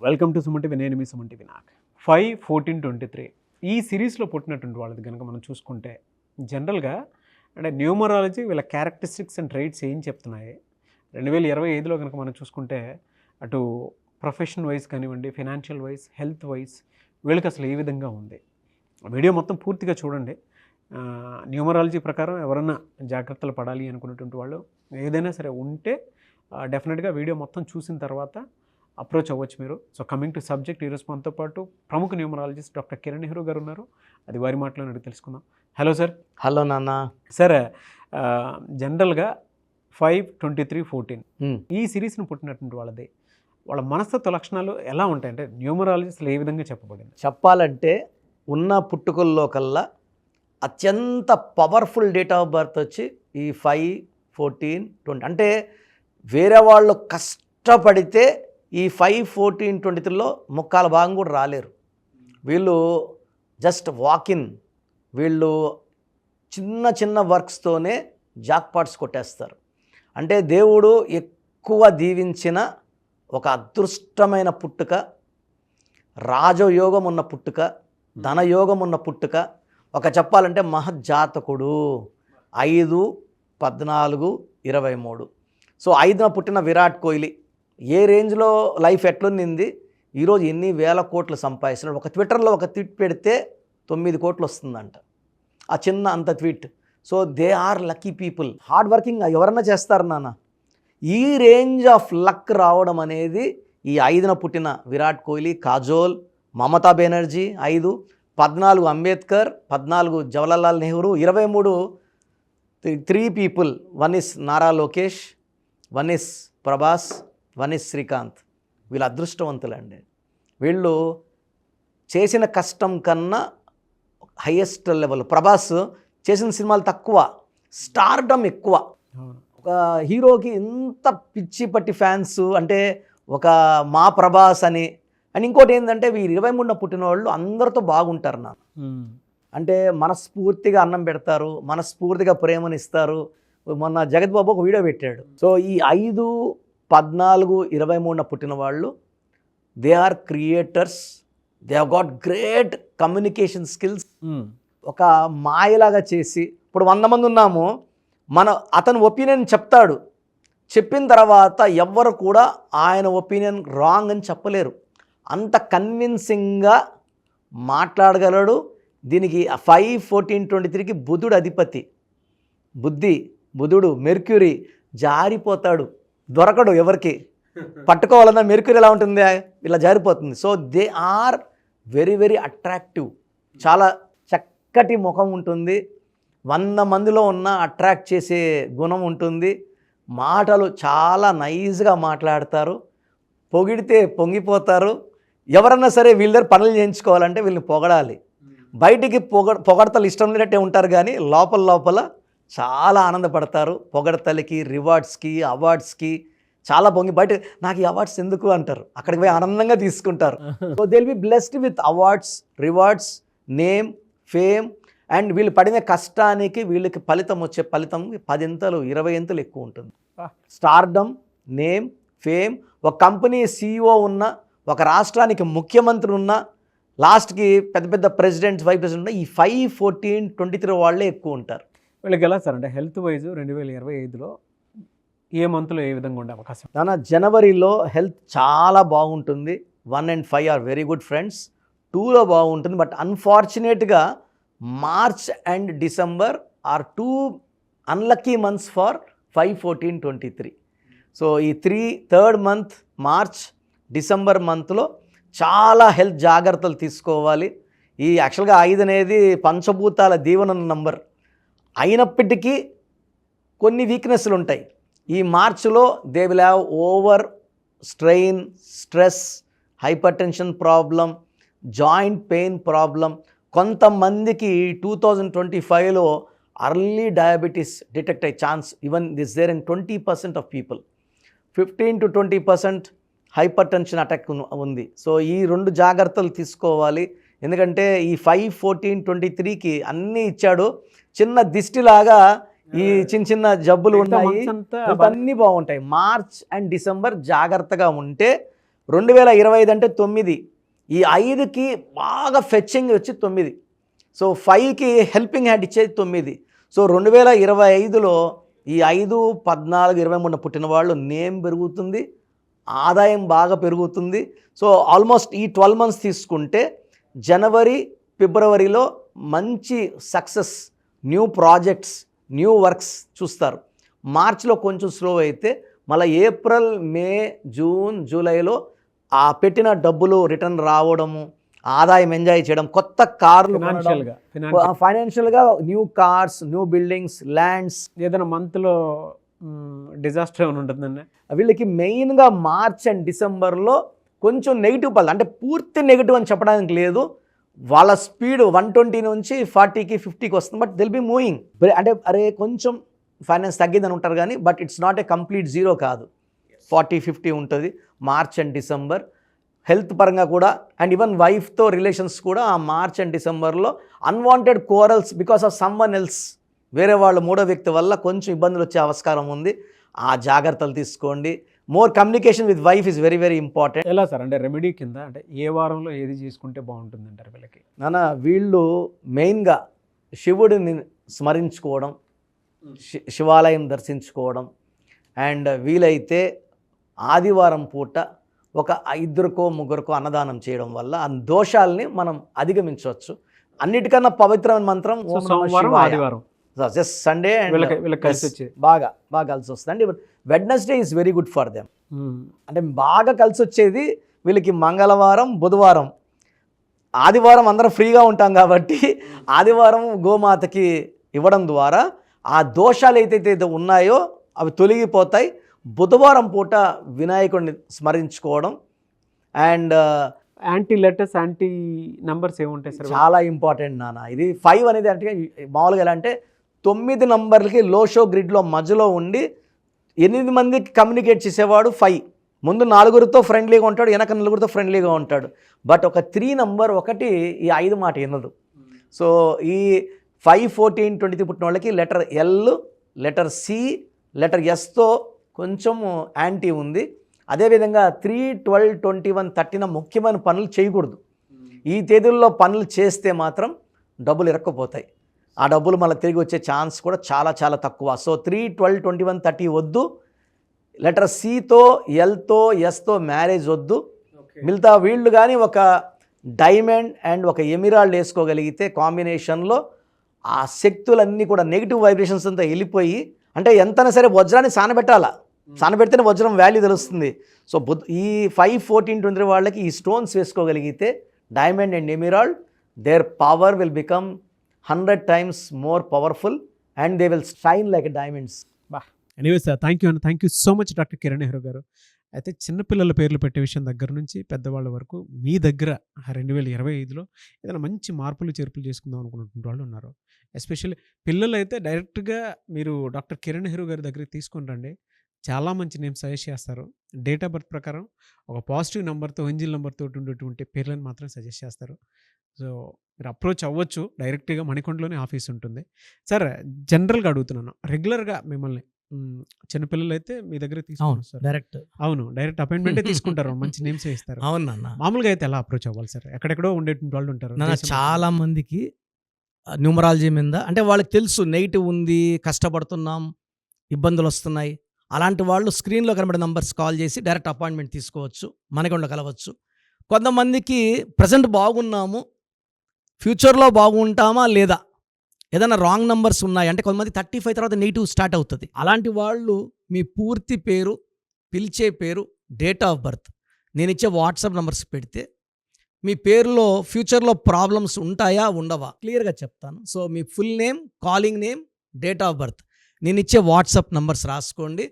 Welcome to Suman TV. నేను మీ Suman TV. నాకు 5-14-23 ఈ సిరీస్లో పుట్టినటువంటి వాళ్ళది కనుక మనం చూసుకుంటే జనరల్గా అంటే న్యూమరాలజీ వీళ్ళ క్యారెక్టరిస్టిక్స్ అండ్ ట్రైట్స్ ఏం చెప్తున్నాయి 2025లో కనుక మనం చూసుకుంటే అటు ప్రొఫెషన్ వైజ్ కానివ్వండి, ఫైనాన్షియల్ వైజ్, హెల్త్ వైజ్ వీళ్ళకి అసలు ఏ విధంగా ఉంది. వీడియో మొత్తం పూర్తిగా చూడండి. న్యూమరాలజీ ప్రకారం ఎవరన్నా జాగ్రత్తలు పడాలి అనుకున్నటువంటి వాళ్ళు ఏదైనా సరే ఉంటే డెఫినెట్గా వీడియో మొత్తం చూసిన తర్వాత అప్రోచ్ అవ్వచ్చు మీరు. సో కమింగ్ టు సబ్జెక్ట్, ఈరోజు మనతో పాటు ప్రముఖ న్యూమరాలజిస్ట్ డాక్టర్ కిరణ్ నెహ్రూ గారు ఉన్నారు. అది వారి మాటలను అడిగి తెలుసుకుందాం. Hello sir. హలో నాన్న. సార్, జనరల్గా 5-23-14 ఈ సిరీస్ని పుట్టినటువంటి వాళ్ళ మనస్తత్వ లక్షణాలు ఎలా ఉంటాయి అంటే న్యూమరాలజిస్ట్లో ఏ విధంగా చెప్పబడింది? చెప్పాలంటే ఉన్న పుట్టుకల్లో కల్లా అత్యంత పవర్ఫుల్ డేట్ ఆఫ్ బర్త్ వచ్చి ఈ 5-14-20. అంటే వేరే వాళ్ళు కష్టపడితే ఈ 5-14-23లో ముక్కాల భాగం కూడా రాలేరు. వీళ్ళు జస్ట్ వాకిన్, వీళ్ళు చిన్న చిన్న వర్క్స్తోనే జాక్పాట్స్ కొట్టేస్తారు. అంటే దేవుడు ఎక్కువ దీవించిన ఒక అదృష్టమైన పుట్టుక, రాజయోగం ఉన్న పుట్టుక, ధనయోగం ఉన్న పుట్టుక, ఒక చెప్పాలంటే మహజ్జాతకుడు 5-14-23. సో 5న పుట్టిన విరాట్ కోహ్లీ ఏ రేంజ్లో లైఫ్ ఎట్లుంది, ఈరోజు ఎన్ని వేల కోట్లు సంపాదిస్తున్నాడు. ఒక ట్విట్టర్లో ఒక ట్వీట్ పెడితే 9 కోట్లు వస్తుందంట, ఆ చిన్న అంత tweet. So they are lucky people. Hard working ఎవరన్నా చేస్తారు నాన్న. ఈ రేంజ్ ఆఫ్ లక్ రావడం అనేది ఈ 5న పుట్టిన Virat Kohli, Kajol, Mamata Banerjee 5, 14 Ambedkar, 14 Jawaharlal Nehru, 23 3 people. 1 is Nara Lokesh, 1 is Prabhas, 1 is Srikanth. వీళ్ళు అదృష్టవంతులండి. వీళ్ళు చేసిన కష్టం కన్నా హైయెస్ట్ లెవెల్. ప్రభాస్ చేసిన సినిమాలు తక్కువ, స్టార్డమ్ ఎక్కువ. ఒక హీరోకి ఎంత పిచ్చి పట్టి ఫ్యాన్స్ అంటే ఒక మా ప్రభాస్ అని. అండ్ ఇంకోటి ఏంటంటే వీరు 23న పుట్టిన వాళ్ళు అందరితో బాగుంటారు నాకు. అంటే మనస్ఫూర్తిగా అన్నం పెడతారు, మనస్ఫూర్తిగా ప్రేమనిస్తారు. మొన్న జగత్ బాబు ఒక వీడియో పెట్టాడు. సో ఈ 5-14-23న పుట్టిన వాళ్ళు they are creators, they have got great communication skills. ఒక మాయలాగా చేసి ఇప్పుడు 100 మంది ఉన్నాము, అతని ఒపీనియన్ చెప్తాడు, చెప్పిన తర్వాత ఎవ్వరు కూడా ఆయన ఒపీనియన్ రాంగ్ అని చెప్పలేరు. అంత కన్విన్సింగ్గా మాట్లాడగలడు. దీనికి 5-14-23కి బుధుడు అధిపతి. బుధుడు మెర్క్యూరీ జారిపోతాడు, దొరకడు. ఎవరికి పట్టుకోవాలన్నా మెర్క్యూరీ ఎలా ఉంటుంది, ఇలా జారిపోతుంది. So they are very very attractive. చాలా చక్కటి ముఖం ఉంటుంది, 100 మందిలో ఉన్న అట్రాక్ట్ చేసే గుణం ఉంటుంది. మాటలు చాలా నైస్గా మాట్లాడతారు, పొగిడితే పొంగిపోతారు. ఎవరన్నా సరే వీళ్ళ దగ్గర పనులు చేయించుకోవాలంటే వీళ్ళని పొగడాలి. బయటికి పొగడతలు ఇష్టం లేనట్టే ఉంటారు, కానీ లోపల చాలా ఆనందపడతారు. పొగడతలకి, రివార్డ్స్కి, అవార్డ్స్కి చాలా బయట నాకు ఈ అవార్డ్స్ ఎందుకు అంటారు, అక్కడికి పోయి ఆనందంగా తీసుకుంటారు. So they will be blessed with awards, rewards, name, fame. And వీళ్ళు పడిన కష్టానికి వీళ్ళకి ఫలితం వచ్చే ఫలితం 10 ఇంతలు 20 ఇంతలు ఎక్కువ ఉంటుంది. Stardom, name, fame. ఒక కంపెనీ CEO ఉన్న, ఒక రాష్ట్రానికి ముఖ్యమంత్రి ఉన్న, లాస్ట్కి పెద్ద పెద్ద ప్రెసిడెంట్స్, వైస్ ప్రెసిడెంట్ ఉన్న ఈ 5-14-23 వాళ్ళే ఎక్కువ ఉంటారు. వీళ్ళకి ఎలా సార్ అంటే హెల్త్ వైజ్ 2025లో ఏ మంత్లో ఏ విధంగా ఉండే అవకాశం? నాన్న జనవరిలో హెల్త్ చాలా బాగుంటుంది. 1 and 5 are very good friends. 2లో బాగుంటుంది. బట్ అన్ఫార్చునేట్గా March and December are 2 unlucky months for 5-14-23. So ఈ థర్డ్ మంత్ మార్చ్ డిసెంబర్ మంత్లో చాలా హెల్త్ జాగ్రత్తలు తీసుకోవాలి. ఈ యాక్చువల్గా 5 అనేది పంచభూతాల దీవెన నంబర్ అయినప్పటికీ కొన్ని వీక్నెస్లు ఉంటాయి. ఈ మార్చిలో they will have over strain, stress, hypertension problem, joint pain problem. కొంతమందికి 2025లో అర్లీ డయాబెటీస్ డిటెక్ట్ అయ్యే chance even this there in 20% of people. 15-20% hypertension attack ఉంది. సో ఈ 2 జాగ్రత్తలు తీసుకోవాలి. ఎందుకంటే ఈ 5-14-23కి అన్నీ ఇచ్చాడు. చిన్న దిష్టిలాగా ఈ చిన్న చిన్న జబ్బులు ఉన్నాయి, అన్నీ బాగుంటాయి. మార్చ్ అండ్ డిసెంబర్ జాగ్రత్తగా ఉంటే 2025 అంటే 9, ఈ 5కి బాగా ఫెచ్చింగ్ వచ్చి 9, సో 5కి హెల్పింగ్ హ్యాండ్ ఇచ్చేది 9. సో 2025లో ఈ 5, 14, 23 పుట్టిన వాళ్ళు నేమ్ పెరుగుతుంది, ఆదాయం బాగా పెరుగుతుంది. సో ఆల్మోస్ట్ ఈ 12 మంత్స్ తీసుకుంటే జనవరి, ఫిబ్రవరిలో మంచి success, new projects, new works చూస్తారు. మార్చిలో కొంచెం స్లో అయితే మళ్ళీ ఏప్రిల్, మే, జూన్, జూలైలో ఆ పెట్టిన డబ్బులు రిటర్న్ రావడము, ఆదాయం ఎంజాయ్ చేయడం, కొత్త కార్లు, ఫైనాన్షియల్గా new cars, new buildings, lands. ఏదైనా మంత్లో డిజాస్టర్ ఏమైనా ఉంటుందండి? వీళ్ళకి మెయిన్గా మార్చ్ అండ్ డిసెంబర్లో కొంచెం నెగిటివ్ పళ్ళు, అంటే పూర్తి నెగిటివ్ అని చెప్పడానికి లేదు. వాళ్ళ స్పీడ్ 120 నుంచి 40కి 50కి వస్తుంది, బట్ దిల్ బి మూవింగ్. అంటే అరే కొంచెం ఫైనాన్స్ తగ్గిందని ఉంటారు కానీ, but it's not a complete zero కాదు, 40-50 ఉంటుంది మార్చ్ అండ్ డిసెంబర్. హెల్త్ పరంగా కూడా అండ్ ఈవెన్ వైఫ్తో రిలేషన్స్ కూడా ఆ మార్చ్ అండ్ డిసెంబర్లో unwanted corals because of someone else, వేరే వాళ్ళు మూడో వ్యక్తి వల్ల కొంచెం ఇబ్బందులు వచ్చే ఆస్కారం ఉంది. ఆ జాగ్రత్తలు తీసుకోండి. More communication with wife is very very important. ఎలా సార్, అంటే రెమెడీ కింద అంటే ఏ వారంలో ఏది చేసుకుంటే బాగుంటుంది అంటారు వీళ్ళకి? నాన్న, వీళ్ళు మెయిన్గా శివుడిని స్మరించుకోవడం, శివాలయం దర్శించుకోవడం, అండ్ వీలైతే ఆదివారం పూట ఒక 2కో 3కో అన్నదానం చేయడం వల్ల ఆ దోషాలని మనం అధిగమించవచ్చు. అన్నిటికన్నా పవిత్రమైన మంత్రం ఓం నమః సోమవారం, శివాయ. ఆదివారం, జస్ట్ సండే వీళ్ళకి కలిసి వచ్చేది బాగా కలిసి వస్తుంది. And Wednesday is very good for them. అంటే బాగా కలిసి వచ్చేది వీళ్ళకి మంగళవారం, బుధవారం. ఆదివారం అందరం ఫ్రీగా ఉంటాం కాబట్టి ఆదివారం గోమాతకి ఇవ్వడం ద్వారా ఆ దోషాలు ఏదైతే ఉన్నాయో అవి తొలగిపోతాయి. బుధవారం పూట వినాయకుడిని స్మరించుకోవడం and anti letters, anti numbers ఏముంటాయి సార్? చాలా ఇంపార్టెంట్ నాన్న. ఇది 5 అనేది అంటే మామూలుగా ఎలా అంటే 9 నంబర్లకి లోషో గ్రిడ్లో మధ్యలో ఉండి 8 మందికి కమ్యూనికేట్ చేసేవాడు 5. ముందు 4గురితో ఫ్రెండ్లీగా ఉంటాడు, వెనక 4గురితో ఫ్రెండ్లీగా ఉంటాడు. బట్ ఒక 3 నంబర్ ఒకటి ఈ 5 మాట వినదు. సో ఈ 5, 14, 23 పుట్టిన వాళ్ళకి letter L, letter C, letter ఎస్తో కొంచెం యాంటీ ఉంది. అదేవిధంగా 3, 12, 21, 13 ముఖ్యమైన పనులు చేయకూడదు. ఈ తేదీల్లో పనులు చేస్తే మాత్రం డబ్బులు ఇరక్కపోతాయి. ఆ డబ్బులు మళ్ళీ తిరిగి వచ్చే ఛాన్స్ కూడా చాలా చాలా తక్కువ. సో 3, 12, 21, 30 వద్దు. లెటర్ సితో, ఎల్తో, ఎస్తో మ్యారేజ్ వద్దు. మిగతా వీళ్ళు కానీ ఒక డైమండ్ అండ్ ఒక ఎమిరాల్డ్ వేసుకోగలిగితే కాంబినేషన్లో ఆ శక్తులన్నీ కూడా నెగిటివ్ వైబ్రేషన్స్ అంతా వెళ్ళిపోయి, అంటే ఎంతైనా సరే వజ్రాన్ని సానబెట్టాలా, సానబెడితేనే వజ్రం వాల్యూ తెలుస్తుంది. సో ఈ 5, 14, 23 వాళ్ళకి ఈ స్టోన్స్ వేసుకోగలిగితే diamond and emerald, there power will become 100 times more powerful and they will shine like diamonds. Anyway sir, thank you so much doctor Kiran Nehru గారు. అయితే చిన్నపిల్లల పేర్లు పెట్టే విషయం దగ్గర నుంచి పెద్దవాళ్ళ వరకు మీ దగ్గర 2025లో ఏదైనా మంచి మార్పులు చేర్పులు చేసుకుందాం అనుకున్నటువంటి వాళ్ళు ఉన్నారు. ఎస్పెషల్లీ పిల్లలు అయితే డైరెక్ట్గా మీరు డాక్టర్ కిరణ్ నెహ్రూ గారి దగ్గరికి తీసుకొని రండి. చాలా మంచి నేమ్స్ సజెస్ట్ చేస్తారు. డేట్ ఆఫ్ బర్త్ ప్రకారం ఒక పాజిటివ్ నెంబర్తో, ఏంజిల్ నెంబర్తో ఉండేటువంటి పేర్లను మాత్రం సజెస్ట్ చేస్తారు. సో మీరు అప్రోచ్ అవ్వచ్చు. డైరెక్ట్గా మణికొండలోనే ఆఫీస్ ఉంటుంది. సార్, జనరల్గా అడుగుతున్నాను, రెగ్యులర్గా మిమ్మల్ని చిన్నపిల్లలు అయితే మీ దగ్గర తీసుకుంటారు డైరెక్ట్? అవును, డైరెక్ట్ అపాయింట్మెంటే తీసుకుంటారు, మంచి నేమ్స్ ఇస్తారు. అవునన్నా. మామూలుగా అయితే ఎలా అప్రోచ్ అవ్వాలి సార్? ఎక్కడెక్కడో ఉండేటువంటి వాళ్ళు ఉంటారు. చాలా మందికి న్యూమరాలజీ మీద అంటే వాళ్ళకి తెలుసు నెగిటివ్ ఉంది, కష్టపడుతున్నాం, ఇబ్బందులు వస్తున్నాయి. అలాంటి వాళ్ళు స్క్రీన్లో కనబడే నంబర్స్ కాల్ చేసి డైరెక్ట్ అపాయింట్మెంట్ తీసుకోవచ్చు, మనకుండా కలవచ్చు. కొంతమందికి ప్రజెంట్ బాగున్నాము, ఫ్యూచర్లో బాగుంటామా లేదా, ఏదైనా రాంగ్ నంబర్స్ ఉన్నాయి అంటే కొంతమంది 35 తర్వాత నెగిటివ్ స్టార్ట్ అవుతుంది. అలాంటి వాళ్ళు మీ పూర్తి పేరు, పిలిచే పేరు, డేట్ ఆఫ్ బర్త్, నేను ఇచ్చే వాట్సాప్ నంబర్స్ పెడితే మీ పేరులో ఫ్యూచర్లో ప్రాబ్లమ్స్ ఉంటాయా ఉండవా క్లియర్గా చెప్తాను. So me full name, calling name, date of birth, నేను ఇచ్చే వాట్సాప్ నంబర్స్ రాసుకోండి.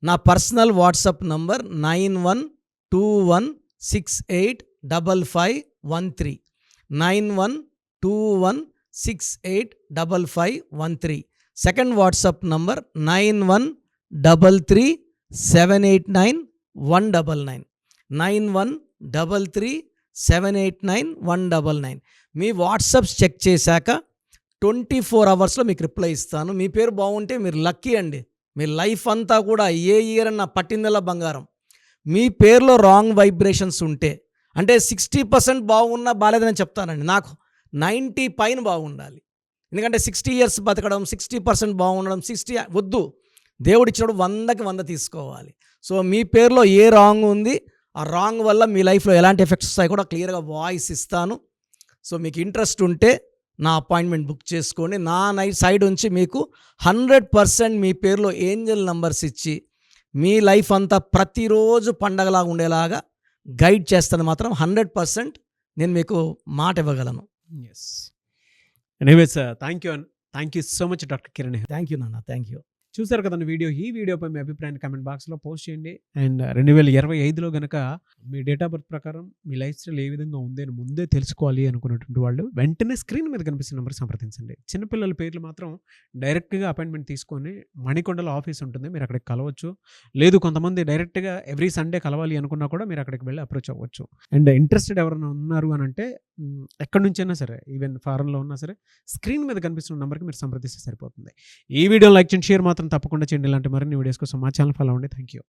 నా personal WhatsApp number 9121685513, 9121685513. Second WhatsApp number 9133789199, 9133789199. మీ వాట్సాప్స్ చెక్ చేశాక 24 అవర్స్లో మీకు రిప్లై ఇస్తాను. మీ పేరు బాగుంటే మీరు లక్కీ అండి. మీ లైఫ్ అంతా కూడా ఏ ఇయర్ అన్న పట్టిందల్లా బంగారం. మీ పేరులో రాంగ్ వైబ్రేషన్స్ ఉంటే, అంటే 60% బాగున్నా బాలేదని చెప్తానండి. నాకు 90 పైన బాగుండాలి. ఎందుకంటే 60 ఇయర్స్ బతకడం, 60% బాగుండడం, 60 వద్దు. దేవుడిచ్చినప్పుడు 100కి 100 తీసుకోవాలి. సో మీ పేరులో ఏ రాంగ్ ఉంది, ఆ రాంగ్ వల్ల మీ లైఫ్లో ఎలాంటి ఎఫెక్ట్స్ వస్తాయి కూడా క్లియర్గా వాయిస్ ఇస్తాను. సో మీకు ఇంట్రెస్ట్ ఉంటే నా అపాయింట్మెంట్ బుక్ చేసుకోండి. నా సైడ్ నుంచి మీకు 100% మీ పేరులో ఏంజల్ నంబర్స్ ఇచ్చి మీ లైఫ్ అంతా ప్రతిరోజు పండగలాగా ఉండేలాగా గైడ్ చేస్తాను. మాత్రం 100% నేను మీకు మాట ఇవ్వగలను. Yes. Anyways thank you so much doctor Kiran. Thank you నాన్న, థ్యాంక్ యూ. చూసారు కదండి వీడియో. ఈ వీడియోపై మీ అభిప్రాయాన్ని కామెంట్ బాక్స్లో పోస్ట్ చేయండి. అండ్ 2025లో కనుక మీ డేట్ ఆఫ్ బర్త్ ప్రకారం మీ లైఫ్ స్టైల్ ఏ విధంగా ఉంది అని ముందే తెలుసుకోవాలి అనుకున్నటువంటి వాళ్ళు వెంటనే స్క్రీన్ మీద కనిపిస్తున్న నెంబర్ సంప్రదించండి. చిన్నపిల్లల పేర్లు మాత్రం డైరెక్ట్గా అపాయింట్మెంట్ తీసుకొని మణికొండలో ఆఫీస్ ఉంటుంది, మీరు అక్కడికి కలవచ్చు. లేదు కొంతమంది డైరెక్ట్గా ఎవ్రీ సండే కలవాలి అనుకున్నా కూడా మీరు అక్కడికి వెళ్ళి అప్రోచ్ అవ్వచ్చు. అండ్ ఇంట్రెస్టెడ్ ఎవరైనా ఉన్నారు అని అంటే ఎక్కడి నుంచైనా సరే, ఈవెన్ ఫారెన్లో ఉన్నా సరే, స్క్రీన్ మీద కనిపిస్తున్న నెంబర్కి మీరు సంప్రదిస్తే సరిపోతుంది. ఈ వీడియో లైక్ చేయండి, షేర్ మాత్రం తప్పకుండా చేయండి. ఇలాంటి మరిన్ని వీడియోస్ కోసం మా ఛానల్ ఫాలో అవ్వండి. Thank you.